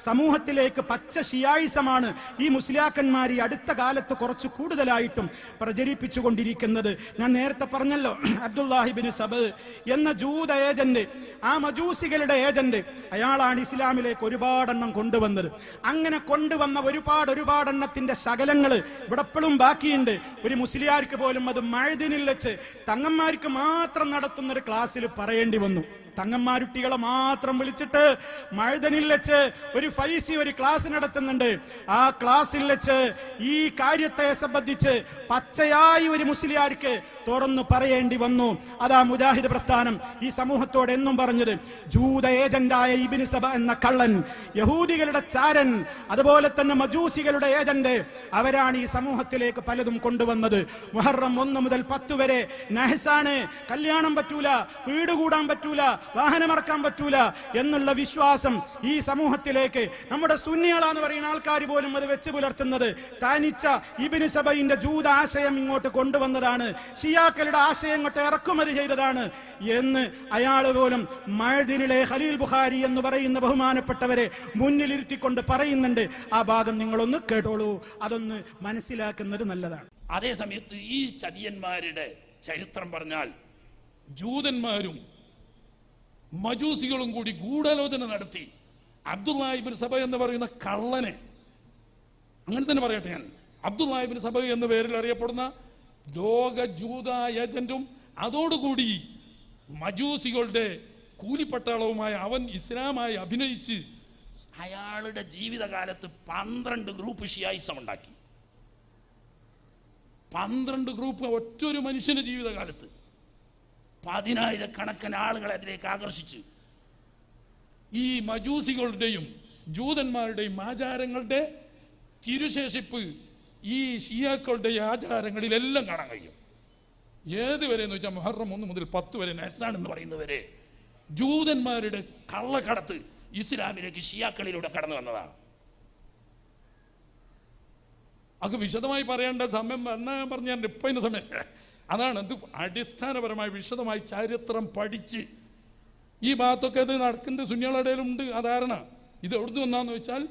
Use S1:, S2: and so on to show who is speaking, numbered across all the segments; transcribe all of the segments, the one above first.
S1: സമൂഹത്തിലേക്ക് പച്ച ഷിയായിസമാണ് ഈ മുസ്ലിയാക്കന്മാർ ഈ അടുത്ത കാലത്ത് കുറച്ച് കൂടുതലായിട്ടും പ്രചരിപ്പിച്ചുകൊണ്ടിരിക്കുന്നത്. ഞാൻ നേരത്തെ പറഞ്ഞല്ലോ, അബ്ദുല്ലാഹിബിൻ സബ് എന്ന ജൂത ഏജന്റ്, ആ മജൂസികളുടെ ഏജന്റ്, അയാളാണ് ഇസ്ലാമിലേക്ക് ഒരുപാടെണ്ണം കൊണ്ടുവന്നത്. അങ്ങനെ കൊണ്ടുവന്ന ഒരുപാടെണ്ണത്തിന്റെ ശകലങ്ങൾ ഇവിടെ എപ്പോഴും ബാക്കിയുണ്ട്. ഒരു മുസ്ലിയാർക്ക് പോലും അത് മഅ്ദിനിൽ വെച്ച് തങ്ങന്മാർക്ക് മാത്രം നടത്തുന്ന ഒരു ക്ലാസ്സിൽ പറയേണ്ടി വന്നു. തങ്ങന്മാരുട്ടികളെ മാത്രം വിളിച്ചിട്ട് മഅ്ദിനിൽ വെച്ച് ഒരു ഫൈസി ഒരു ക്ലാസ് നടത്തുന്നുണ്ട്. ആ ക്ലാസ്സിൽ വെച്ച് ഈ കാര്യത്തെ സംബന്ധിച്ച് പച്ചയായി ഒരു മുസ്ലിയാർക്ക് തുറന്നു പറയേണ്ടി വന്നു. അതാ മുജാഹിദ് പ്രസ്ഥാനം ഈ സമൂഹത്തോട് എന്നും പറഞ്ഞത്. ജൂത ഏജന്റായ ഇബ്നു സബ എന്ന കള്ളൻ, യഹൂദികളുടെ ചാരൻ, അതുപോലെ തന്നെ മജൂസികളുടെ ഏജന്റ്, അവരാണ് ഈ സമൂഹത്തിലേക്ക് പലതും കൊണ്ടുവന്നത്. മുഹറം 1 മുതൽ 10 വരെ നഹ്സാണ്, കല്യാണം പറ്റൂല, വീട് കൂടാൻ പറ്റൂല, വാഹനമിറക്കാൻ പറ്റൂല എന്നുള്ള വിശ്വാസം ഈ സമൂഹത്തിലേക്ക് നമ്മുടെ സുന്നികളാന്ന് പറയുന്ന ആൾക്കാർ പോലും അത് വെച്ച് പുലർത്തുന്നത് തനിച്ച ഇബ്നു സബയിന്റെ ജൂത ആശയം ഇങ്ങോട്ട് കൊണ്ടുവന്നതാണ്, ഷിയാക്കളുടെ ആശയം ഇങ്ങോട്ട് ഇറക്കുമതി ചെയ്തതാണ് എന്ന് അയാൾ പോലും മഅ്ദിനിലെ ഖലീൽ ബുഖാരി എന്ന് പറയുന്ന ബഹുമാനപ്പെട്ടവരെ മുന്നിലിരുത്തിക്കൊണ്ട് പറയുന്നുണ്ട്. ആ ഭാഗം നിങ്ങളൊന്ന് കേട്ടോളൂ, അതൊന്ന് മനസ്സിലാക്കുന്നത് നല്ലതാണ്.
S2: അതേ സമയത്ത് ഈ ചതിയന്മാരുടെ ചരിത്രം പറഞ്ഞാൽ ജൂതന്മാരും മജൂസികളും കൂടി ഗൂഢാലോചന നടത്തി അബ്ദുല്ലാഹി ഇബ്നു സബ എന്ന് പറയുന്ന കള്ളനെ, അങ്ങനെ തന്നെ പറയട്ടെ ഞാൻ, അബ്ദുല്ലാഹി ഇബ്നു സബ എന്ന പേരിൽ അറിയപ്പെടുന്ന ലോക ജൂത ഏജന്റും അതോടുകൂടി മജൂസികളുടെ കൂലിപ്പട്ടാളവുമായ അവൻ ഇസ്ലാമായി അഭിനയിച്ച് അയാളുടെ ജീവിതകാലത്ത് 12 ഗ്രൂപ്പ് ഷിയായിസം ഉണ്ടാക്കി. 12 ഗ്രൂപ്പ് ഒറ്റൊരു മനുഷ്യന്റെ ജീവിതകാലത്ത് 10,000-കണക്കിന് ആളുകളെ അതിലേക്ക് ആകർഷിച്ച് ഈ മജൂസികളുടെയും ജൂതന്മാരുടെയും ആചാരങ്ങളുടെ തിരുശേഷിപ്പ് ഈ ഷിയാക്കളുടെ ആചാരങ്ങളിലെല്ലാം കാണാൻ കഴിയും. ഏതുവരെ എന്ന് വെച്ചാൽ മുഹറം 1 മുതൽ 10 വരെ നഹ്സാൻ എന്ന് പറയുന്നവരെ ജൂതന്മാരുടെ കള്ളക്കടത്ത് ഇസ്ലാമിലേക്ക് ഷിയാക്കളിലൂടെ കടന്നു വന്നതാണ്. അത് വിശദമായി പറയേണ്ട സമയം എന്നാ പറഞ്ഞ ഇപ്പം ഇതിൻ്റെ സമയം അതാണ്. അത് അടിസ്ഥാനപരമായി വിശദമായി ചരിത്രം പഠിച്ച് ഈ ഭാഗത്തൊക്കെ ഇത് നടക്കുന്നത് സുന്നികളുടെ ഇടയിലുണ്ട് ആ ധാരണ. ഇത് എവിടുന്ന് വന്നാന്ന് വെച്ചാൽ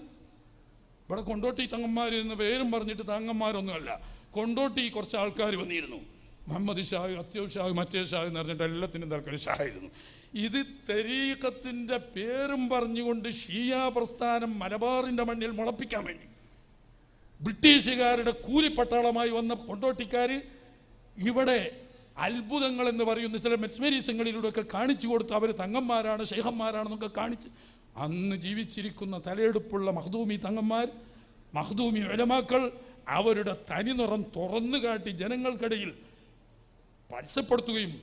S2: ഇവിടെ കൊണ്ടോട്ടി തങ്ങന്മാർ എന്ന പേരും പറഞ്ഞിട്ട് തങ്ങന്മാരൊന്നുമല്ല, കൊണ്ടോട്ടി കുറച്ച് ആൾക്കാർ വന്നിരുന്നു. മുഹമ്മദ് ഷാഹ്, അത്യാവശ്യ ഷാഹ്, മറ്റേ ഷാഹ് എന്ന് പറഞ്ഞിട്ട് എല്ലാത്തിനും തൽക്കാലം ഷാഹായിരുന്നു. ഇത് തരീഖത്തിൻ്റെ പേരും പറഞ്ഞുകൊണ്ട് ഷിയ പ്രസ്ഥാനം മലബാറിൻ്റെ മണ്ണിൽ മുളപ്പിക്കാൻ വേണ്ടി ബ്രിട്ടീഷുകാരുടെ കൂലിപ്പട്ടാളമായി വന്ന കൊണ്ടോട്ടിക്കാർ ഇവിടെ അത്ഭുതങ്ങൾ എന്ന് പറയുന്ന ചില മെസ്മരീസങ്ങളിലൂടെയൊക്കെ കാണിച്ചു കൊടുത്ത് അവർ തങ്ങന്മാരാണ്, ശൈഖന്മാരാണെന്നൊക്കെ കാണിച്ച് അന്ന് ജീവിച്ചിരിക്കുന്ന തലയെടുപ്പുള്ള മഖ്ദൂമി തങ്ങന്മാർ, മഖ്ദൂമി ഉലമാക്കൾ അവരുടെ തനിനിറം തുറന്നു കാട്ടി ജനങ്ങൾക്കിടയിൽ പരസ്യപ്പെടുത്തുകയും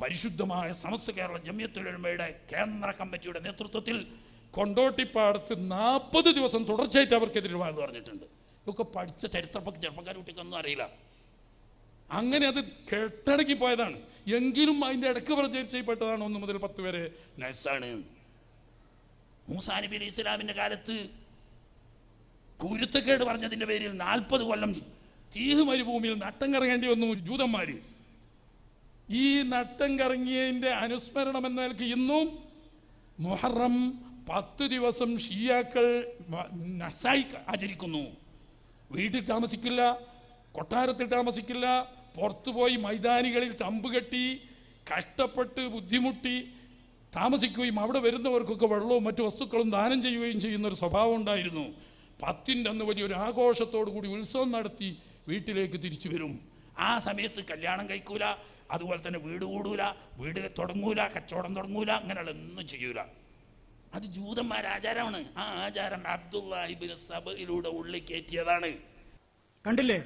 S2: പരിശുദ്ധമായ സമസ്ത കേരള ജമിയത്തുൽ ഉലമയുടെ കേന്ദ്ര കമ്മിറ്റിയുടെ നേതൃത്വത്തിൽ കൊണ്ടോട്ടിപ്പാടത്ത് 40 ദിവസം തുടർച്ചയായിട്ട് അവർക്കെതിരെ വാദം പറഞ്ഞിട്ടുണ്ട്. ഇതൊക്കെ പഠിച്ച ചരിത്രപ്പൊക്കെ ചെറുപ്പക്കാർ കുട്ടിക്കൊന്നും അറിയില്ല. അങ്ങനെ അത് കെട്ടടക്കി പോയതാണ്. എങ്കിലും അതിൻ്റെ ഇടയ്ക്ക് പ്രചരിച്ചപ്പെട്ടതാണ് 1 മുതൽ 10 വരെ നഹ്സാണ്. മൂസാ നബി അലൈഹി ഇസ്ലാമിൻ്റെ കാലത്ത് കുരുത്തക്കേട് പറഞ്ഞതിൻ്റെ പേരിൽ 40 കൊല്ലം തീഹ് മരുഭൂമിയിൽ നട്ടം കറങ്ങേണ്ടി വന്നു ജൂതന്മാർ. ഈ നട്ടം കറങ്ങിയതിൻ്റെ അനുസ്മരണം എന്ന നിലയ്ക്ക് ഇന്നും മുഹറം 10 ദിവസം ഷിയാക്കൾ നഹ്സായി ആചരിക്കുന്നു. വീട്ടിൽ താമസിക്കില്ല, കൊട്ടാരത്തിൽ താമസിക്കില്ല, പുറത്തുപോയി മൈതാനികളിൽ തമ്പ് കെട്ടി കഷ്ടപ്പെട്ട് ബുദ്ധിമുട്ടി താമസിക്കുകയും അവിടെ വരുന്നവർക്കൊക്കെ വെള്ളവും മറ്റു വസ്തുക്കളും ദാനം ചെയ്യുകയും ചെയ്യുന്നൊരു സ്വഭാവം ഉണ്ടായിരുന്നു. 10ൻ്റെ അന്ന് വലിയൊരു ആഘോഷത്തോടു കൂടി ഉത്സവം നടത്തി വീട്ടിലേക്ക് തിരിച്ചു വരും. ആ സമയത്ത് കല്യാണം കഴിക്കൂല, അതുപോലെ തന്നെ വീട് കൂടൂല, വീട് തുടങ്ങൂല, കച്ചവടം തുടങ്ങൂല, അങ്ങനെയുള്ളൊന്നും ചെയ്യൂല. അത് ജൂതന്മാരുടെ ആചാരമാണ്. ആ ആചാരം അബ്ദുല്ലാഹി ഇബ്നു സബയിലൂടെ ഉള്ളിൽ കയറ്റിയതാണ്.
S1: കണ്ടില്ലേ,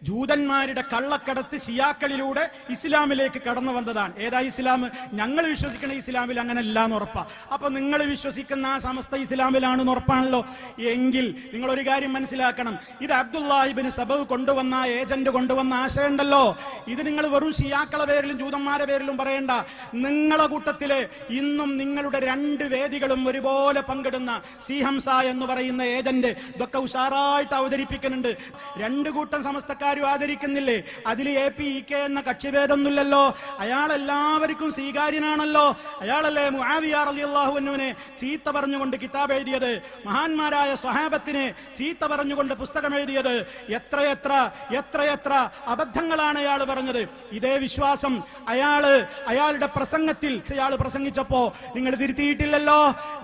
S1: ജൂതന്മാരുടെ കള്ളക്കടത്ത് ഷിയാക്കളിലൂടെ ഇസ്ലാമിലേക്ക് കടന്നു വന്നതാണ്. ഏതാ ഇസ്ലാം? ഞങ്ങൾ വിശ്വസിക്കുന്ന ഇസ്ലാമിൽ അങ്ങനെ അല്ല എന്ന് ഉറപ്പാ. അപ്പൊ നിങ്ങൾ വിശ്വസിക്കുന്ന ആ സമസ്ത ഇസ്ലാമിലാണെന്ന് ഉറപ്പാണല്ലോ. എങ്കിൽ നിങ്ങൾ ഒരു കാര്യം മനസ്സിലാക്കണം, ഇത് അബ്ദുല്ലാഹി ഇബ്നു സബ കൊണ്ടുവന്ന ഏജന്റ് കൊണ്ടുവന്ന ആശയം ഉണ്ടല്ലോ, ഇത് നിങ്ങൾ വെറും ഷിയാക്കളെ പേരിലും ജൂതന്മാരുടെ പേരിലും പറയേണ്ട. നിങ്ങളെ കൂട്ടത്തില് ഇന്നും നിങ്ങളുടെ 2 വേദികളും ഒരുപോലെ പങ്കിടുന്ന സി ഹംസ എന്ന് പറയുന്ന ഏജന്റ് ഇതൊക്കെ ഉഷാറായിട്ട് അവതരിപ്പിക്കുന്നുണ്ട്. 2 കൂട്ടം സമസ്തക്കാർ എല്ലാവരും ആദരിക്കുന്നില്ലേ? അതിൽ APEK എന്ന കക്ഷിഭേദമൊന്നുമില്ലല്ലോ. അയാൾ എല്ലാവർക്കും സ്വീകാര്യനാണല്ലോ. അയാളല്ലേ മുആവിയ റളിയല്ലാഹു അൻഹുവിനെ ചീത്ത പറഞ്ഞുകൊണ്ട് കിതാബ് എഴുതിയത്, മഹാന്മാരായ സ്വഹാബത്തിനെ ചീത്ത പറഞ്ഞുകൊണ്ട് പുസ്തകം എഴുതിയത്. എത്രയെത്ര അബദ്ധങ്ങളാണ് അയാൾ പറഞ്ഞത്. ഇതേ വിശ്വാസം അയാളുടെ പ്രസംഗത്തിൽ അയാൾ പ്രസംഗിച്ചപ്പോ നിങ്ങൾ തിരുത്തിയിട്ടില്ലല്ലോ.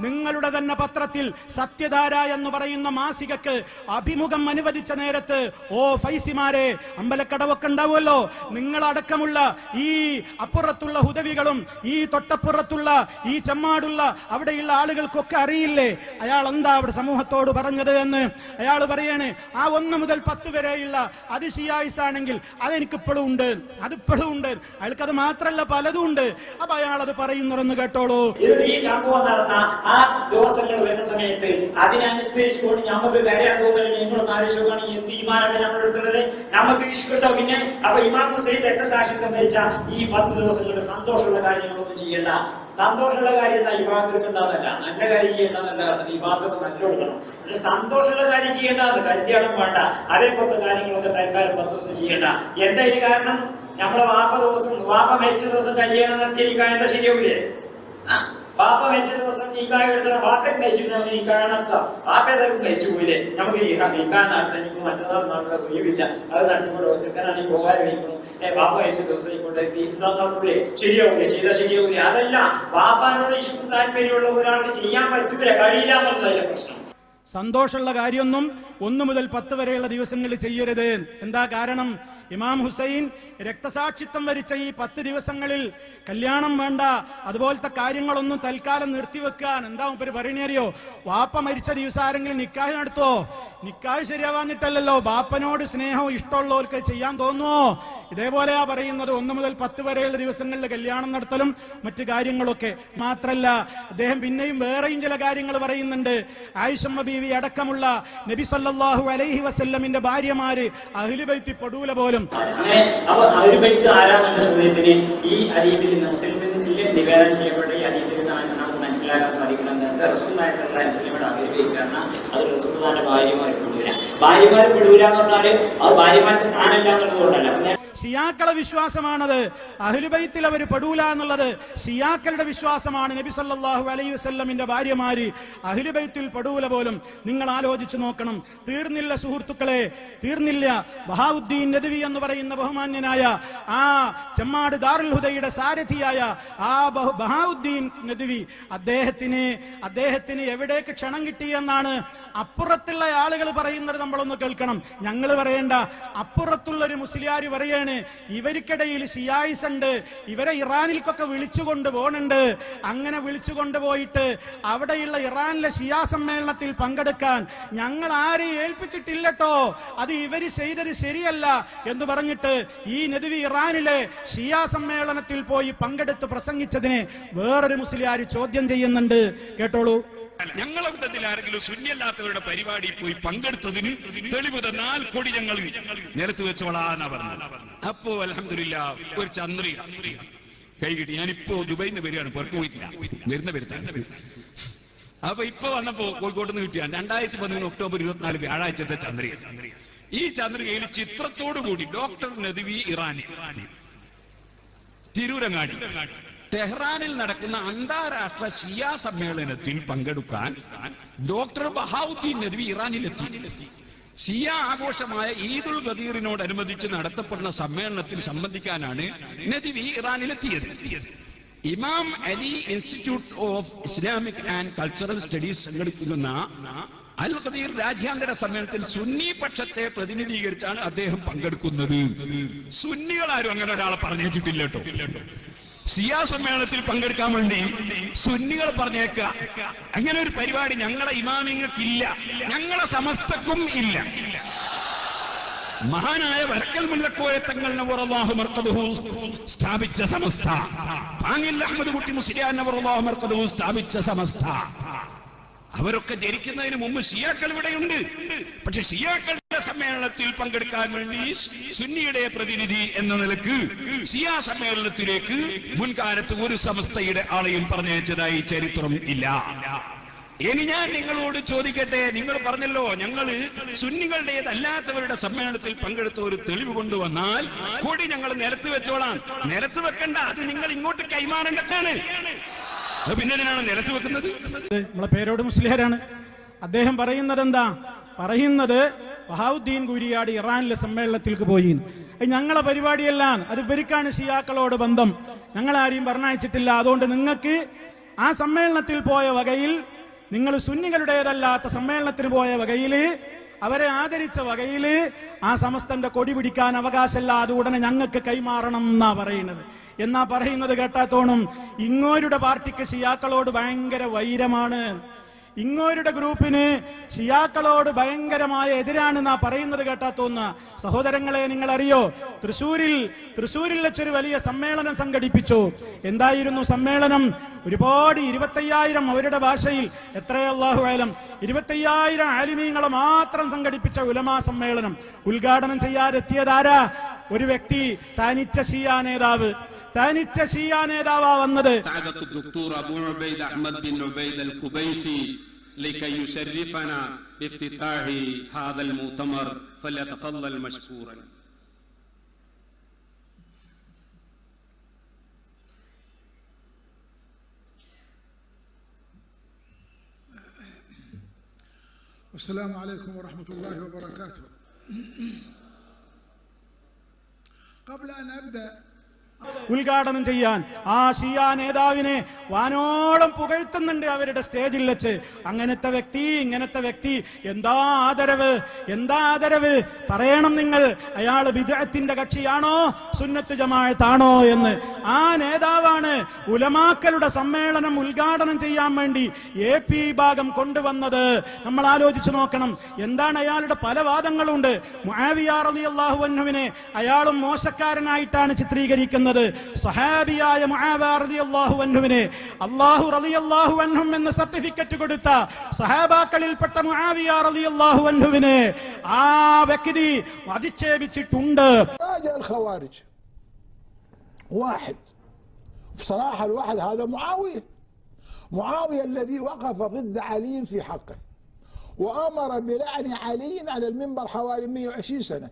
S1: നിങ്ങളുടെ തന്നെ പത്രത്തിൽ സത്യധാര എന്ന് പറയുന്ന മാസികക്ക് അഭിമുഖം അനുവദിച്ച നേരത്ത് ഫൈസിമാരെ, അമ്പലക്കടവൊക്കെ ഉണ്ടാവുമല്ലോ, നിങ്ങളടക്കമുള്ള ഈ അപ്പുറത്തുള്ള ഹുദവികളും ഈ തൊട്ടപ്പുറത്തുള്ള ഈ ചെമ്മാടുള്ള അവിടെയുള്ള ആളുകൾക്കൊക്കെ അറിയില്ലേ അയാൾ എന്താ അവിടെ സമൂഹത്തോട് പറഞ്ഞത് എന്ന്. അയാൾ പറയാണ്, ആ 1 മുതൽ 10 വരെയുള്ള അത് ഷിയായിസ് ആണെങ്കിൽ അതെനിക്കിപ്പോഴും ഉണ്ട്, അതിപ്പോഴും ഉണ്ട്. അയാൾക്കത് മാത്രല്ല പലതും ഉണ്ട്. അപ്പൊ അയാൾ അത് പറയുന്നതെന്ന് കേട്ടോളൂ.
S3: ഈ സംഭവം നടന്ന ആ ദിവസങ്ങൾ വരുന്ന സമയത്ത് അതിനനുസ്മരിച്ചുകൊണ്ട് നമുക്ക് കരയാൻ തോന്നുന്നത് നിങ്ങളൊന്ന് ആലോചിക്കുകയാണ്. എന്ത് ഈമാനൊക്കെ നമ്മൾ എടുക്കുന്നത്, നമുക്ക് ഇഷ്ടപ്പെട്ടോ. പിന്നെ അപ്പൊ ഇമാം ഹുസൈൻ രക്തസാക്ഷിത്വം മരിച്ച ഈ 10 ദിവസങ്ങളുടെ സന്തോഷമുള്ള കാര്യങ്ങളൊന്നും ചെയ്യണ്ട. സന്തോഷമുള്ള കാര്യം എന്താ? ഇബാദത്ത് എടുക്കണ്ടെന്നല്ല, നല്ല കാര്യം ചെയ്യേണ്ടെന്നല്ല പറഞ്ഞത്. ഇബാദത്ത് നല്ല എടുക്കണം. പക്ഷെ സന്തോഷമുള്ള കാര്യം ചെയ്യേണ്ടതാണ്. കല്യാണം വേണ്ട, അതേപോലത്തെ കാര്യങ്ങളൊക്കെ തൽക്കാലം 10 ദിവസം ചെയ്യണ്ട. എന്താ ഇതിന് കാരണം? നമ്മളെ വാപ്പ മരിച്ച ദിവസം കല്യാണം നടത്തിയിരിക്കാൻ എന്താ ശരിയാവൂലേ? വാപ്പ മരിച്ച ദിവസം നിക്കാഹ് എടുത്ത വാപ്പയ്ക്ക് മരിച്ചിട്ടുണ്ടെങ്കിൽ നിക്കാഹ് നടത്താം. വാപ്പ ഏതായാലും മരിച്ചു പോയില്ലേ, നമുക്ക് നിക്കാഹ് നടത്താൻ എനിക്ക് മറ്റന്നാൾ നാട്ടിലെ ഒഴിവില്ല, അത് നടത്തിക്കൊണ്ട് ചെക്കനാണെങ്കിൽ പോകാൻ കഴിക്കണം. വാപ്പ മരിച്ച ദിവസം ഇങ്ങോട്ടേക്ക് ശരിയാവൂലേ? ചെയ്താൽ ശരിയാവൂലേ? അതല്ല, വാപ്പാനോട് ഇഷ്ടം താല്പര്യമുള്ള ഒരാൾക്ക് ചെയ്യാൻ പറ്റൂല, കഴിയില്ല എന്നുള്ളതിലെ പ്രശ്നം.
S1: സന്തോഷമുള്ള കാര്യമൊന്നും 1 മുതൽ 10 വരെയുള്ള ദിവസങ്ങളിൽ ചെയ്യരുത്. എന്താ കാരണം? ഇമാം ഹുസൈൻ രക്തസാക്ഷിത്വം വരിച്ച ഈ 10 ദിവസങ്ങളിൽ കല്യാണം വേണ്ട, അതുപോലത്തെ കാര്യങ്ങളൊന്നും തൽക്കാലം നിർത്തിവെക്കാൻ എന്താ മുപ്പര് പറയണറിയോ? വാപ്പ മരിച്ച ദിവസം ആരെങ്കിലും നിക്കാഹ് നടത്തുവോ? നിക്കാഹ് ശരിയാവാഞ്ഞിട്ടല്ലോ, ബാപ്പനോട് സ്നേഹവും ഇഷ്ടമുള്ളവർക്ക് ചെയ്യാൻ തോന്നുവോ? ഇതേപോലെയാ പറയുന്നത്. 1 മുതൽ 10 വരെയുള്ള ദിവസങ്ങളിൽ കല്യാണം നടത്തലും മറ്റു കാര്യങ്ങളൊക്കെ മാത്രല്ല, അദ്ദേഹം പിന്നെയും വേറെയും ചില കാര്യങ്ങൾ പറയുന്നുണ്ട്. ആയിഷമ്മ ബീവി അടക്കമുള്ള നബി സല്ലല്ലാഹു അലൈഹി വസല്ലമിന്റെ ഭാര്യമാര് അഹ്ലു ബൈത്തിൽ പെടൂല പോലും.
S3: അഹ്ലു ബൈത്ത് ആരാധന ചോദ്യത്തിന് ഈ ഹദീസിൽ നിന്ന് മുസ്ലിമിൽ നിവേദനം ചെയ്യപ്പെട്ട ഈ ഹദീസിൽ നമുക്ക് മനസ്സിലാക്കാൻ സാധിക്കുന്നത് എന്താ വെച്ചാൽ റസൂലുള്ളാഹി സ്വല്ലല്ലാഹു അലൈഹി വസല്ലമയുടെ അഹ്ലു ബൈത്ത് പറഞ്ഞാൽ അത് റസൂലുള്ളാഹിയുടെ ഭാര്യമാരെ പെടൂല. ഭാര്യമാരെ പെടൂല എന്ന് പറഞ്ഞാൽ അത് ഭാര്യമാരുടെ സ്ഥാനമില്ല എന്നുള്ളതുകൊണ്ടല്ല.
S1: ഷിയാക്കളെ വിശ്വാസമാണത്. അഹ്ലുബൈത്തിൽ അവർ പെടൂല എന്നുള്ളത് ഷിയാക്കളുടെ വിശ്വാസമാണ്. നബി സല്ലല്ലാഹു അലൈഹി വസല്ലമിന്റെ ഭാര്യമാര് അഹ്ലുബൈത്തിൽ പെടൂല പോലും. നിങ്ങൾ ആലോചിച്ചു നോക്കണം. തീർന്നില്ല സുഹൃത്തുക്കളെ, തീർന്നില്ല. ബഹാഉദ്ദീൻ നദ്വി എന്ന് പറയുന്ന ബഹുമാന്യനായ ആ ചെമ്മാട് ദാറുൽ ഹുദയുടെ സാരഥിയായ ആ ബഹാഉദ്ദീൻ നദ്വി, അദ്ദേഹത്തിന് എവിടേക്ക് ക്ഷണം കിട്ടിയെന്നാണ് അപ്പുറത്തുള്ള ആളുകൾ പറയുന്നത്. നമ്മളൊന്ന് കേൾക്കണം. ഞങ്ങൾ പറയേണ്ട. അപ്പുറത്തുള്ളൊരു മുസ്ലിയാര് പറയാണ്, ഇവർക്കിടയിൽ ഷിയായിസ് ഉണ്ട്, ഇവരെ ഇറാനിൽക്കൊക്കെ വിളിച്ചുകൊണ്ട് പോകുന്നുണ്ട്. അങ്ങനെ വിളിച്ചുകൊണ്ട് പോയിട്ട് അവിടെയുള്ള ഇറാനിലെ ഷിയാ സമ്മേളനത്തിൽ പങ്കെടുക്കാൻ ഞങ്ങൾ ആരെയും ഏൽപ്പിച്ചിട്ടില്ലട്ടോ, അത് ഇവര് ചെയ്തത് ശരിയല്ല എന്ന് പറഞ്ഞിട്ട് ഈ നദ്വി ഇറാനിലെ ഷിയാ സമ്മേളനത്തിൽ പോയി പങ്കെടുത്ത് പ്രസംഗിച്ചതിനെ വേറൊരു മുസ്ലിയാർ ചോദ്യം ചെയ്യുന്നുണ്ട്. കേട്ടോളൂ.
S4: ഞങ്ങളെ കൂട്ടത്തിൽ ആരെങ്കിലും ശൂന്യല്ലാത്തവരുടെ പരിപാടി പോയി പങ്കെടുത്തതിന് തെളിവ് തന്നാൽ കൊടി ഞങ്ങൾ നിരത്ത് വെച്ചോളാന്നാ പറഞ്ഞത്. അപ്പോ അൽഹംദുലില്ലാഹ് ഒരു ചന്ദ്രി കൈ കിട്ടി. ഞാനിപ്പോ ദുബൈയിൽ നിന്ന് വരികയാണ്, പുറത്തു പോയിട്ടില്ല, വരുന്ന വരുത്താൻ. അപ്പൊ ഇപ്പൊ വന്നപ്പോ കോഴിക്കോട്ട് നിന്ന് കിട്ടിയാണ് 2013 ഒക്ടോബർ 24 വ്യാഴാഴ്ചത്തെ ചന്ദ്രിക. ഈ ചന്ദ്രികയിൽ ചിത്രത്തോടു കൂടി ഡോക്ടർ നദ്വി ഇറാനി തിരൂരങ്ങാടി ടെഹ്റാനിൽ നടക്കുന്ന അന്താരാഷ്ട്ര ഷിയാ സമ്മേളനത്തിൽ പങ്കെടുക്കാൻ ഡോക്ടർ ബഹാഉദ്ദീൻ നദ്വി ഇറാനിലെത്തി. ഷിയ ആഘോഷമായ ഈദുൽ ഗദീറിനോടനുബന്ധിച്ച് നടത്തപ്പെടുന്ന സമ്മേളനത്തിൽ സംബന്ധിക്കാനാണ് നദ്വി ഇറാനിലെത്തിയത്. ഇമാം Ali institute of Islamic and cultural studies സംഘടിപ്പിക്കുന്ന അൽ ഖദീർ രാജ്യാന്തര സമ്മേളനത്തിൽ സുന്നി പക്ഷത്തെ പ്രതിനിധീകരിച്ചാണ് അദ്ദേഹം പങ്കെടുക്കുന്നത്. സുന്നികൾ ആരും അങ്ങനെ ഒരാളെ പറഞ്ഞേച്ചിട്ടില്ല കേട്ടോ. ഷിയാ സമ്മേളനത്തിൽ പങ്കെടുക്കാൻ വേണ്ടി സുന്നികൾ പറഞ്ഞേക്ക, അങ്ങനെ ഒരു പരിപാടി ഞങ്ങളെ ഇമാമിങ്ങൾക്കില്ല, ഞങ്ങളെ സമസ്തക്കും ഇല്ല. മഹാനായ വരക്കൽ മുല്ലക്കോയ തങ്ങൾ നവറല്ലാഹു മർഖദഹു സ്ഥാപിച്ച സമസ്ത, പാങ്ങിൽ അഹ്മദ് കുട്ടി മുസ്ലിയാർ നവറല്ലാഹു മർഖദഹു സ്ഥാപിച്ച സമസ്ത, അവരൊക്കെ ജനിക്കുന്നതിന് മുമ്പ് ഷിയാക്കൾ ഇവിടെയുണ്ട്. പക്ഷെ ഷിയാക്കളുടെ സമ്മേളനത്തിൽ പങ്കെടുക്കാൻ വേണ്ടി സുന്നിയുടെ പ്രതിനിധി എന്ന നിലക്ക് ഷിയാ സമ്മേളനത്തിലേക്ക് മുൻകാലത്ത് ഒരു സമസ്തയുടെ ആളെയും പറഞ്ഞയച്ചതായി ചരിത്രം ഇല്ല. ഇനി ഞാൻ നിങ്ങളോട് ചോദിക്കട്ടെ, നിങ്ങൾ പറഞ്ഞല്ലോ ഞങ്ങൾ സുന്നികളുടേതല്ലാത്തവരുടെ സമ്മേളനത്തിൽ പങ്കെടുത്ത ഒരു തെളിവ് കൊണ്ടുവന്നാൽ കൊടി ഞങ്ങൾ നിലത്ത് വെച്ചോളാം. നിലത്ത് വെക്കണ്ട, അത് നിങ്ങൾ ഇങ്ങോട്ട് കൈമാറേണ്ടതാണ്. പിന്നെ എന്തിനാണ് നിലത്ത് വെക്കുന്നത്?
S1: നമ്മളെ പേരോട് മുസ്ലിഹരാണ്. അദ്ദേഹം പറയുന്നത് എന്താ പറയുന്നത്? വഹാവുദ്ദീൻ കുരിയാടി ഇറാനിലെ സമ്മേളനത്തിലേക്ക് പോയി. ഞങ്ങളെ പരിപാടിയല്ല, അത് ഇവർക്കാണ് ഷിയാക്കളോട് ബന്ധം, ഞങ്ങളാരെയും പറഞ്ഞയച്ചിട്ടില്ല. അതുകൊണ്ട് നിങ്ങൾക്ക് ആ സമ്മേളനത്തിൽ പോയ വകയിൽ, നിങ്ങൾ സുന്നികളുടേതല്ലാത്ത സമ്മേളനത്തിന് പോയ വകയില്, അവരെ ആദരിച്ച വകയില് ആ സമസ്തന്റെ കൊടി പിടിക്കാൻ അവകാശമില്ല, അത് ഉടനെ ഞങ്ങൾക്ക് കൈമാറണം എന്നാ പറയുന്നത്. എന്നാ പറയുന്നത് കേട്ടാ തോന്നും ഇങ്ങോരുടെ പാർട്ടിക്ക് ഷിയാക്കളോട് ഭയങ്കര വൈരമാണ്, ഇങ്ങോരുടെ ഗ്രൂപ്പിന് ഷിയാക്കളോട് ഭയങ്കരമായ എതിരാണെന്നാ പറയുന്നത് കേട്ടാ തോന്നുക. സഹോദരങ്ങളെ, നിങ്ങൾ അറിയോ, തൃശ്ശൂരിൽ വെച്ചൊരു വലിയ സമ്മേളനം സംഘടിപ്പിച്ചു. എന്തായിരുന്നു സമ്മേളനം? ഒരുപാട് 25,000 അവരുടെ ഭാഷയിൽ, എത്രയോ അല്ലാഹു അലം, 25,000 ആലിമീങ്ങളെ മാത്രം സംഘടിപ്പിച്ച ഉലമാ സമ്മേളനം ഉദ്ഘാടനം ചെയ്യാതെത്തിയതാരാ? ഒരു വ്യക്തി, തനിച്ച ഷിയാ നേതാവ്. തനിച്ച ഷിയാ നേതാവാ വന്നത്.
S5: لكي يشرفنا بافتتاح هذا المؤتمر فليتفضل مشكورا.
S6: السلام عليكم ورحمة الله وبركاته. قبل أن أبدأ
S1: ഉദ്ഘാടനം ചെയ്യാൻ ആ ഷിയാ നേതാവിനെ വാനോളം പുകഴ്ത്തുന്നുണ്ട് അവരുടെ സ്റ്റേജിൽ വെച്ച്. അങ്ങനത്തെ വ്യക്തി, ഇങ്ങനത്തെ വ്യക്തി, എന്താ ആദരവ് പറയണം നിങ്ങൾ. അയാൾ ബിദ്അത്തിന്റെ കക്ഷിയാണോ സുന്നത്ത് ജമാഅത്താണോ എന്ന്. ആ നേതാവാണ് ഉലമാക്കളുടെ സമ്മേളനം ഉദ്ഘാടനം ചെയ്യാൻ വേണ്ടി AP ഭാഗം കൊണ്ടുവന്നത്. നമ്മൾ ആലോചിച്ചു നോക്കണം, എന്താണ് അയാളുടെ പല വാദങ്ങളുണ്ട്. മുആവിയ റളിയല്ലാഹു അൻഹുവിനെ അയാളും മോശക്കാരനായിട്ടാണ് ചിത്രീകരിക്കുന്നത്. സഹാബിയായ മുആവിയ റളിയല്ലാഹു അൻഹുവിനെ അല്ലാഹു റളിയല്ലാഹു അൻഹും എന്ന സർട്ടിഫിക്കറ്റ് കൊടുത്ത സഹാബാക്കളിൽപ്പെട്ട മുആവിയ റളിയല്ലാഹു അൻഹുവിനെ ആ വ്യക്തി അധിക്ഷേപിച്ചിട്ടുണ്ട്.
S6: الخوارج واحد بصراحة، الواحد هذا معاوية الذي وقف ضد علي في حقه وأمر بلعن علي على المنبر حوالي 120 سنة،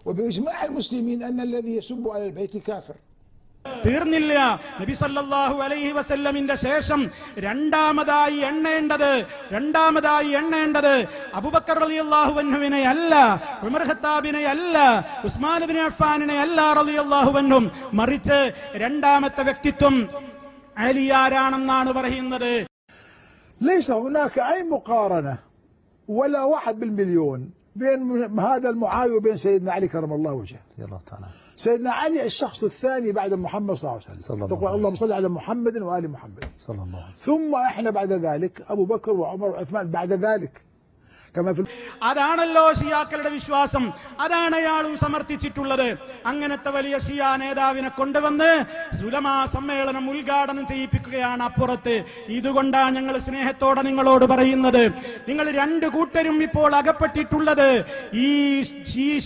S6: وبإجماع المسلمين أن الذي يسب على البيت كافر.
S1: തീർന്നില്ല. നബി സല്ലല്ലാഹു അലൈഹി വസല്ലമിന്റെ ശേഷം രണ്ടാമതായി എണ്ണേണ്ടത് അബൂബക്കർ റളിയല്ലാഹു അൻഹുവിനെ അല്ല, ഉമർ ഖത്താബിനെ അല്ല, ഉസ്മാൻ ഇബ്നു അഫ്ഫാനിനെ അല്ല റളിയല്ലാഹു അൻഹും, മറിച്ച് രണ്ടാമത്തെ വ്യക്തിത്വം അലി ആരാണെന്നാണ് പറയുന്നത്.
S7: ليس هناك أي مقارنة ولا 1 بالمليون بين هذا المعاوية وبين سيدنا علي كرم الله وجهه. سيدنا علي الشخص الثاني بعد محمد صلى الله عليه وسلم. تقول اللهم صل على محمد وآل محمد صلى الله عليه وسلم. ثم احنا بعد ذلك أبو بكر وعمر وعثمان بعد ذلك.
S1: അതാണല്ലോ ഷിയാക്കളുടെ വിശ്വാസം, അതാണ് അയാളും സമർത്ഥിച്ചിട്ടുള്ളത്. അങ്ങനത്തെ വലിയ ഷിയാ നേതാവിനെ കൊണ്ടുവന്ന് ഉലമാ സമ്മേളനം ഉദ്ഘാടനം ചെയ്യിപ്പിക്കുകയാണ് അപ്പുറത്ത്. ഇതുകൊണ്ടാണ് ഞങ്ങൾ സ്നേഹത്തോടെ നിങ്ങളോട് പറയുന്നത്, നിങ്ങൾ രണ്ടു കൂട്ടരും ഇപ്പോൾ അകപ്പെട്ടിട്ടുള്ളത് ഈ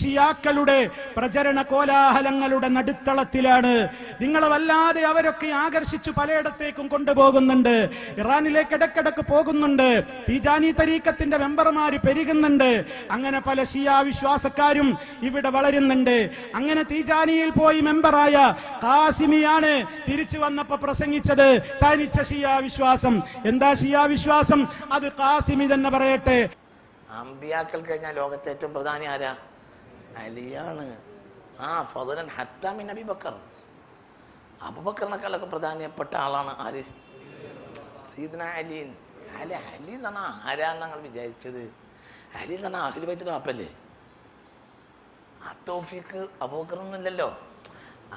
S1: ഷിയാക്കളുടെ പ്രചരണ കോലാഹലങ്ങളുടെ നടുത്തളത്തിലാണ്. നിങ്ങളെ വല്ലാതെ അവരൊക്കെ ആകർഷിച്ചു പലയിടത്തേക്കും കൊണ്ടുപോകുന്നുണ്ട്. ഇറാനിലേക്ക് ഇടക്കിടക്ക് പോകുന്നുണ്ട്. തീജാനി തരീക്കത്തിന്റെ മെമ്പർമാർ പെരുകുന്നുണ്ട്. അങ്ങനെ പല ഷിയാ വിശ്വാസക്കാരും ഇവിടെ വളരുന്നുണ്ട്. അങ്ങനെ തീജാനിയിൽ പോയി മെമ്പറായ ഖാസിമിയാണ് തിരിച്ചു വന്നപ്പോ പ്രസംഗിച്ചത് തനിച്ച ഷിയാ വിശ്വാസം. എന്താ ഷിയാ വിശ്വാസം? അത് ഖാസിമി തന്നെ പറയട്ടെ.
S8: അമ്പിയാക്കൾ കഴിഞ്ഞാൽ ലോകത്തെ ഏറ്റവും പ്രധാനി ആരാ? അലിയാണ്. ഫദലൻ ഹത്താ മിൻ അബൂബക്കർ. അബൂബക്കറിനേക്കാളൊക്കെ പ്രധാനപ്പെട്ട ആളാണ് ആര്? സയ്യിദ്ന അലി. അലി എന്ന് പറഞ്ഞാൽ ആരാന്ന് ഞങ്ങൾ വിചാരിച്ചത്? അലി എന്ന് പറഞ്ഞാൽ അഹ്ലു ബൈത്തിന്റെ വാപ്പല്ലേ? ആ തൗഫീഖ് അബൂബക്കറിനൊന്നുമില്ലല്ലോ.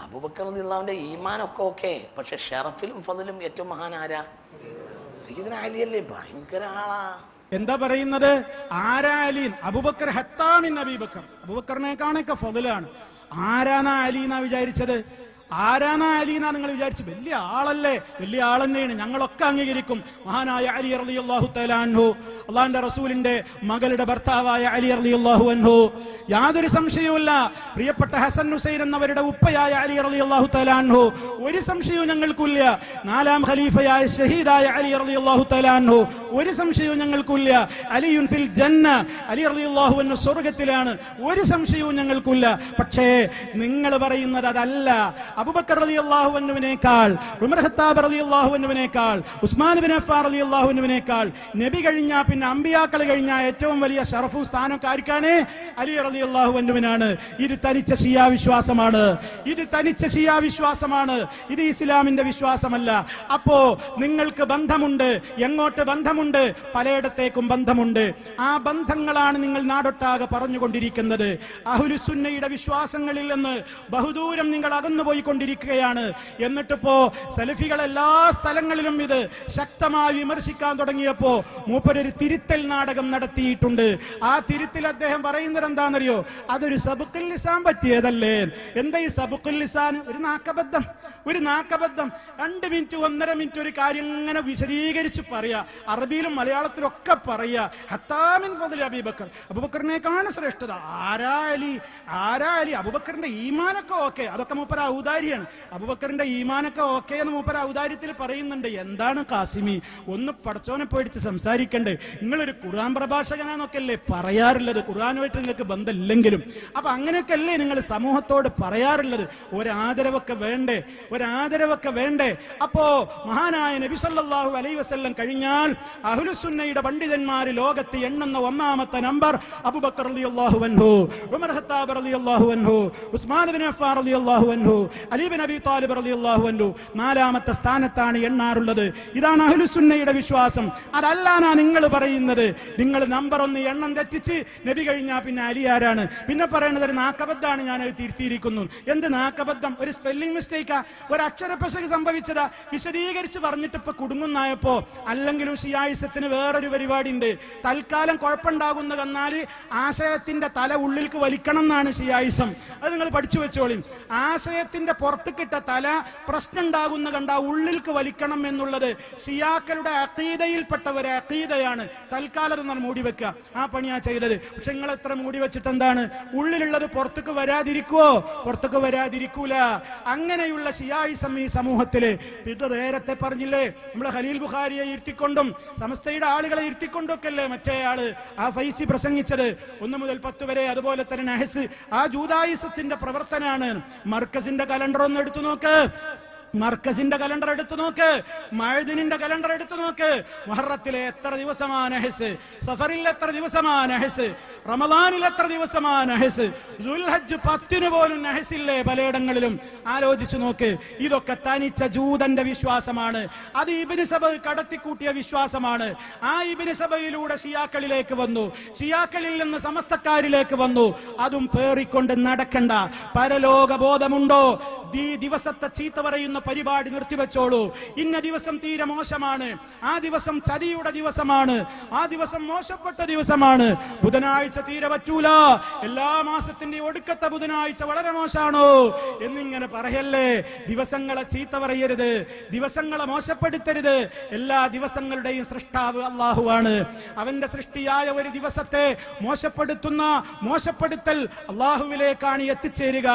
S8: അബൂബക്കർ റളിയല്ലാഹുവിന്റെ ഈമാനൊക്കെ ഓക്കെ, പക്ഷെ ഷറഫിലും ഫദലും ഏറ്റവും മഹാൻ ആരാ? സയ്യിദ്ന അലി അല്ലേ? ഭയങ്കര ആളാ.
S1: എന്താ പറയുന്നത്? ആരാ അലി? അബൂബക്കർ ഹത്താ മിൻ അബീബക്കർ. അബൂബക്കറിനെ കാണൊക്കെ ഫദലാണ്. ആരാണ് അലി എന്നാ വിചാരിച്ചത്? ആരാനാ അലി എന്നാ നിങ്ങൾ വിചാരിച്ചു? വലിയ ആളല്ലേ? വലിയ ആൾ തന്നെയാണ്, ഞങ്ങളൊക്കെ അംഗീകരിക്കും. മഹാനായ അലി റളിയല്ലാഹു തആല അൻഹു, അള്ളാഹുവിന്റെ റസൂലിന്റെ മകളുടെ ഭർത്താവായ അലി റളിയല്ലാഹു അൻഹു, യാതൊരു സംശയവുമില്ല. പ്രിയപ്പെട്ട ഹസൻ ഹുസൈൻ എന്നവരുടെ ഉപ്പയായ അലി റളിയല്ലാഹു തആല അൻഹു, ഒരു സംശയവും ഞങ്ങൾക്കില്ല. 4ാം ഖലീഫയായ ഷഹീദായ അലി റളിയല്ലാഹു തആല അൻഹു, ഒരു സംശയവും ഞങ്ങൾക്കില്ല. അലിയുൻ ഫിൽ ജന്ന, അലി റളിയല്ലാഹു അൻഹു സ്വർഗ്ഗത്തിലാണ്, ഒരു സംശയവും ഞങ്ങൾക്കില്ല. പക്ഷേ നിങ്ങൾ പറയുന്നത് അതല്ല. അബൂബക്കർ റളിയല്ലാഹു അൻഹുവിനേക്കാൾ, ഉമർ ഖത്താബ് റളിയല്ലാഹു അൻഹുവിനേക്കാൾ, ഉസ്മാൻ ഇബ്നു അഫ്ഫാൻ റളിയല്ലാഹു അൻഹുവിനേക്കാൾ, നബി കഴിഞ്ഞാൽ പിന്നെ അമ്പിയാക്കൾ കഴിഞ്ഞാൽ ഏറ്റവും വലിയ ഷറഫും സ്ഥാനമൊക്കെ ആർക്കാണ്? അലി റളിയല്ലാഹു അൻഹുവിനാണ്. ഇത് തനിച്ച ഷിയാ വിശ്വാസമാണ്. ഇത് തനിച്ച ഷിയാ വിശ്വാസമാണ്. ഇത് ഇസ്ലാമിന്റെ വിശ്വാസമല്ല. അപ്പോ നിങ്ങൾക്ക് ബന്ധമുണ്ട്. എങ്ങോട്ട് ബന്ധമുണ്ട്? പലയിടത്തേക്കും ബന്ധമുണ്ട്. ആ ബന്ധങ്ങളാണ് നിങ്ങൾ നാടൊട്ടാകെ പറഞ്ഞുകൊണ്ടിരിക്കുന്നത്. അഹ്ലുസുന്നയുടെ വിശ്വാസങ്ങളിൽ നിന്ന് ബഹുദൂരം നിങ്ങൾ അകന്നുപോയിക്കൊണ്ടിരിക്കുകയാണ്. എന്നിട്ടിപ്പോ സലഫികൾ എല്ലാ സ്ഥലങ്ങളിലും ഇത് ശക്തമായി വിമർശിക്കാൻ തുടങ്ങിയപ്പോ മൂപ്പരൊരു തിരുത്തൽ നാടകം നടത്തിയിട്ടുണ്ട്. ആ തിരുത്തിൽ അദ്ദേഹം പറയുന്നത് എന്താണെന്നറിയോ? അതൊരു സബുഖുൽ ലിസാൻ പറ്റിയതല്ലേ. എന്താ ഈ സബുഖുൽ ലിസാൻ? ഒരു നാക്കബദ്ധം. 2 മിനിറ്റ് 1.5 മിനിറ്റ് ഒരു കാര്യം ഇങ്ങനെ വിശദീകരിച്ച് പറയാ. അറബിയിലും മലയാളത്തിലും ഒക്കെ പറയാ. ഹത്താമിൻ ഫദ്ലി അബൂബക്കർ, അബൂബക്കറിനേക്കാണ് ശ്രേഷ്ഠത. ആരാ അലി? അബൂബക്കറിന്റെ ഈമാനൊക്കെ ഓക്കെ, അതൊക്കെ മൂപ്പര ഔദാര്യാണ്. അബൂബക്കറിന്റെ ഈമാനൊക്കെ ഓക്കെ എന്ന് മൂപ്പര ഔദാര്യത്തിൽ പറയുന്നുണ്ട്. എന്താണ് കാസിമി, ഒന്ന് പടച്ചോനെ പേടിച്ച് സംസാരിക്കണ്ടേ? നിങ്ങളൊരു ഖുർആൻ പ്രഭാഷകനാന്നൊക്കെ അല്ലേ പറയാറുള്ളത്, ഖുർആനുമായിട്ട് നിങ്ങൾക്ക് ബന്ധമില്ലെങ്കിലും. അപ്പൊ അങ്ങനെയൊക്കെ അല്ലേ നിങ്ങൾ സമൂഹത്തോട് പറയാറുള്ളത്? ഒരാദരവൊക്കെ വേണ്ടേ? അപ്പോ മഹാനായ നബി സല്ലല്ലാഹു അലൈഹി വസല്ലം കഴിഞ്ഞാൽ അഹ്ലുസുന്നയുടെ പണ്ഡിതന്മാർ ലോകത്ത് എണ്ണുന്ന 1ാമത്തെ നമ്പർ അബൂബക്കർ റളിയല്ലാഹു അൻഹു, ഉമർ ഖത്താബ് റളിയല്ലാഹു അൻഹു, ഉസ്മാൻ ഇബ്നു അഫ്ഫാൻ റളിയല്ലാഹു അൻഹു, അലി ഇബ്നു അബീ ത്വാലിബ് റളിയല്ലാഹു അൻഹു 4ാമത്തെ സ്ഥാനത്താണ് എണ്ണാറുള്ളത്. ഇതാണ് അഹ്ലുസുന്നയുടെ വിശ്വാസം. അതല്ലാനാ നിങ്ങൾ പറയുന്നത്. നിങ്ങൾ നമ്പർ 1 എണ്ണം തെറ്റിച്ച് നബി കഴിഞ്ഞാൽ പിന്നെ അലി ആരാണ്? പിന്നെ പറയുന്നത് ഒരു നാക്കബദ്ധാണ്, ഞാൻ അത് തിരുത്തിയിരിക്കുന്നു. എന്ത് നാക്കബദ്ധം? ഒരു സ്പെല്ലിംഗ് മിസ്റ്റേക്കാ, ഒരു അക്ഷരപ്പിശക് സംഭവിച്ചതാ. വിശദീകരിച്ച് പറഞ്ഞിട്ട് ഇപ്പൊ കുടുങ്ങുന്നായപ്പോ. അല്ലെങ്കിലും ഷിയായിസത്തിന് വേറൊരു പരിപാടി ഉണ്ട്. തൽക്കാലം കുഴപ്പമുണ്ടാകുന്ന കന്നാല് ആശയത്തിന്റെ തല ഉള്ളിലേക്ക് വലിക്കണം എന്നാണ് ഷിയായിസം. അത് നിങ്ങൾ പഠിച്ചു വെച്ചോളി. ആശയത്തിന്റെ പുറത്തുകിട്ട തല പ്രശ്നം ഉണ്ടാകുന്ന കണ്ട ഉള്ളിലേക്ക് വലിക്കണം എന്നുള്ളത് ഷിയാക്കളുടെ അഖീദയിൽപ്പെട്ട ഒരു അഖീദയാണ്. തൽക്കാലം നമ്മൾ മൂടി വെക്കുക. ആ പണിയാ ചെയ്തത്. പക്ഷെ നിങ്ങൾ എത്ര മൂടി വെച്ചിട്ട് എന്താണ്? ഉള്ളിലുള്ളത് പുറത്തേക്ക് വരാതിരിക്കുവോ? പുറത്തേക്ക് വരാതിരിക്കൂല. അങ്ങനെയുള്ള ഷിയായിസം ഈ സമൂഹത്തില് ഇത് നേരത്തെ പറഞ്ഞില്ലേ, നമ്മളെ ഖലീൽ ബുഖാരിയെ ഇരുത്തിക്കൊണ്ടും സമസ്തയുടെ ആളുകളെ ഇരുത്തിക്കൊണ്ടൊക്കെ അല്ലേ മറ്റേ ആള് ആ ഫൈസി പ്രസംഗിച്ചത് 1 മുതൽ 10 വരെ. അതുപോലെ തന്നെ നഹസ്, ആ ജൂദായിസത്തിന്റെ പ്രവർത്തനാണ്. മർക്കസിന്റെ കലണ്ടർ ഒന്ന് എടുത്തു നോക്ക്. മർക്കസിന്റെ കലണ്ടർ എടുത്തു നോക്ക്, മഅദിനിന്റെ കലണ്ടർ എടുത്തു നോക്ക്. മുഹറത്തിലെ എത്ര ദിവസമാണ് നഹസ്, സഫറിൽ എത്ര ദിവസമാണ് നഹസ്, റമദാനിൽ എത്ര ദിവസമാണ് നഹസ്, ദുൽഹജ്ജ് 10 പോലും നഹസില്ലേ പലയിടങ്ങളിലും. ആലോചിച്ചു നോക്ക്. ഇതൊക്കെ തനിച്ച ജൂതന്റെ വിശ്വാസമാണ്. അത് ഇബ്നു സബ കടത്തിക്കൂട്ടിയ വിശ്വാസമാണ്. ആ ഇബ്നു സബയിലൂടെ ഷിയാക്കളിലേക്ക് വന്നു, ഷിയാക്കളിൽ നിന്ന് സമസ്തക്കാരിലേക്ക് വന്നു. അതും പേറിക്കൊണ്ട് നടക്കണ്ട. പരലോക ബോധമുണ്ടോ? ഈ ദിവസത്തെ ചീത്ത പറയുന്ന പരിപാടി നിർത്തിവെച്ചോളൂ. ഇന്ന ദിവസം തീരെ മോശമാണ്, ആ ദിവസം ചതിയുടെ ദിവസമാണ്, ആ ദിവസം മോശപ്പെട്ട ദിവസമാണ്, ബുധനാഴ്ച തീരെ പറ്റൂല, എല്ലാ മാസത്തിന്റെ ഒടുക്കത്തെ ബുധനാഴ്ച വളരെ മോശമാണോ എന്നിങ്ങനെ പറയല്ലേ. ദിവസങ്ങളെ ചീത്ത പറയരുത്, ദിവസങ്ങളെ മോശപ്പെടുത്തരുത്. എല്ലാ ദിവസങ്ങളുടെയും സൃഷ്ടാവ് അള്ളാഹുവാണ്. അവന്റെ സൃഷ്ടിയായ ഒരു ദിവസത്തെ മോശപ്പെടുത്തൽ അള്ളാഹുവിലേക്കാണ് എത്തിച്ചേരുക.